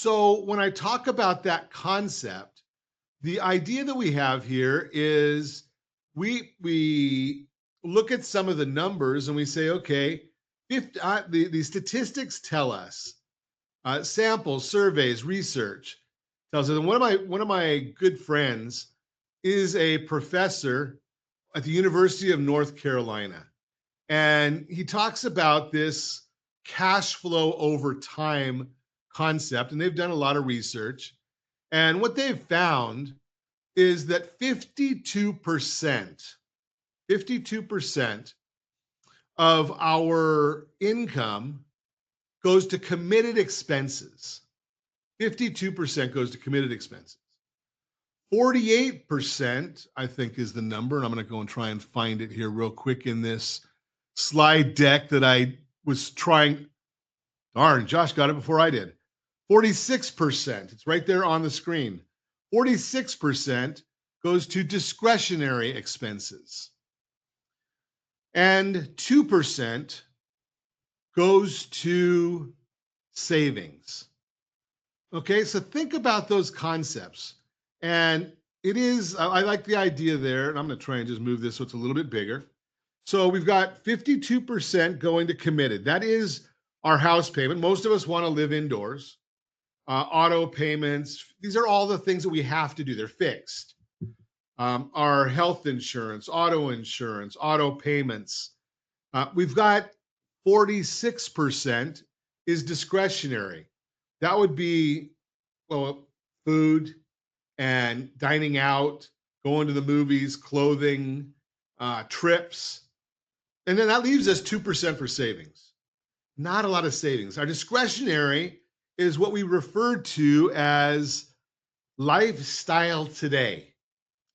So when I talk about that concept, the idea that we have here is we look at some of the numbers and we say, okay, if the statistics tell us, samples, surveys, research tells us. And one of my good friends is a professor at the University of North Carolina, and he talks about this cash flow over time concept, and they've done a lot of research. And what they've found is that 52% of our income goes to committed expenses. 52% goes to committed expenses. 48%, I think, is the number. And I'm going to go and try and find it here real quick in this slide deck that I was trying. Darn, Josh got it before I did. 46%, it's right there on the screen. 46% goes to discretionary expenses. And 2% goes to savings. Okay, so think about those concepts. And I like the idea there, and I'm going to try and just move this so it's a little bit bigger. So we've got 52% going to committed. That is our house payment. Most of us want to live indoors. Auto payments, these are all the things that we have to do. They're fixed. Our health insurance, auto payments. We've got 46% is discretionary. That would be, well, food and dining out, going to the movies, clothing, trips. And then that leaves us 2% for savings. Not a lot of savings. Our discretionary is what we refer to as lifestyle today.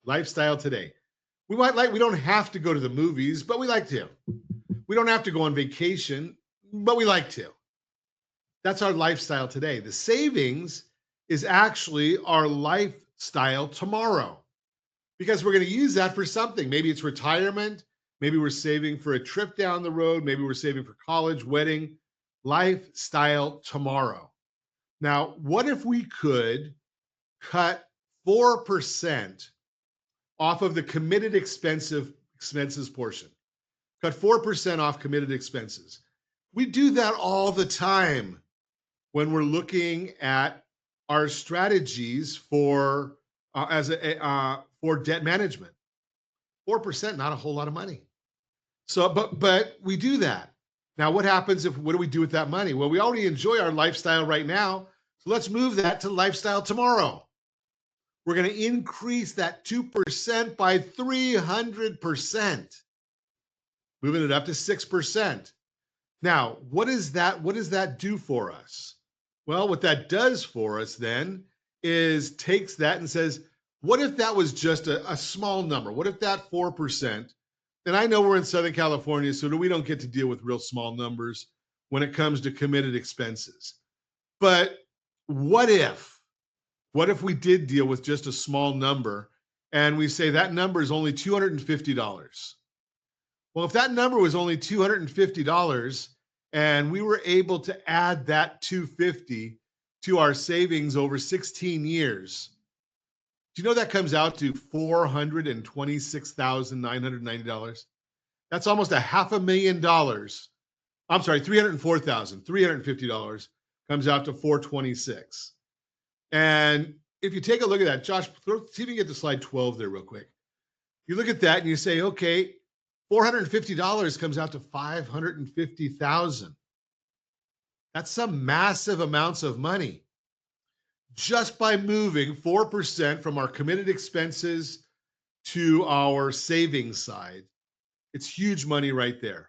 Lifestyle today. We don't have to go to the movies, but we like to. We don't have to go on vacation, but we like to. That's our lifestyle today. The savings is actually our lifestyle tomorrow, because we're going to use that for something. Maybe it's retirement. Maybe we're saving for a trip down the road. Maybe we're saving for college, wedding. Lifestyle tomorrow. Now, what if we could cut 4% off of the committed expenses portion? Cut 4% off committed expenses. We do that all the time when we're looking at our strategies for for debt management. 4%, not a whole lot of money. So, but we do that. Now, what do we do with that money? Well, we already enjoy our lifestyle right now. So let's move that to lifestyle tomorrow. We're going to increase that 2% by 300%, moving it up to 6%. Now, what does that do for us? Well, what that does for us then is takes that and says, what if that was just a small number? What if that 4%, and I know we're in Southern California, so we don't get to deal with real small numbers when it comes to committed expenses. But what if we did deal with just a small number and we say that number is only $250? Well, if that number was only $250 and we were able to add that $250 to our savings over 16 years, do you know that comes out to $426,990? That's almost $500,000. I'm sorry, $304,350 comes out to $426. And if you take a look at that, Josh, see if you can get to slide 12 there real quick. You look at that and you say, okay, $450 comes out to $550,000. That's some massive amounts of money, just by moving 4% from our committed expenses to our savings side. It's huge money right there.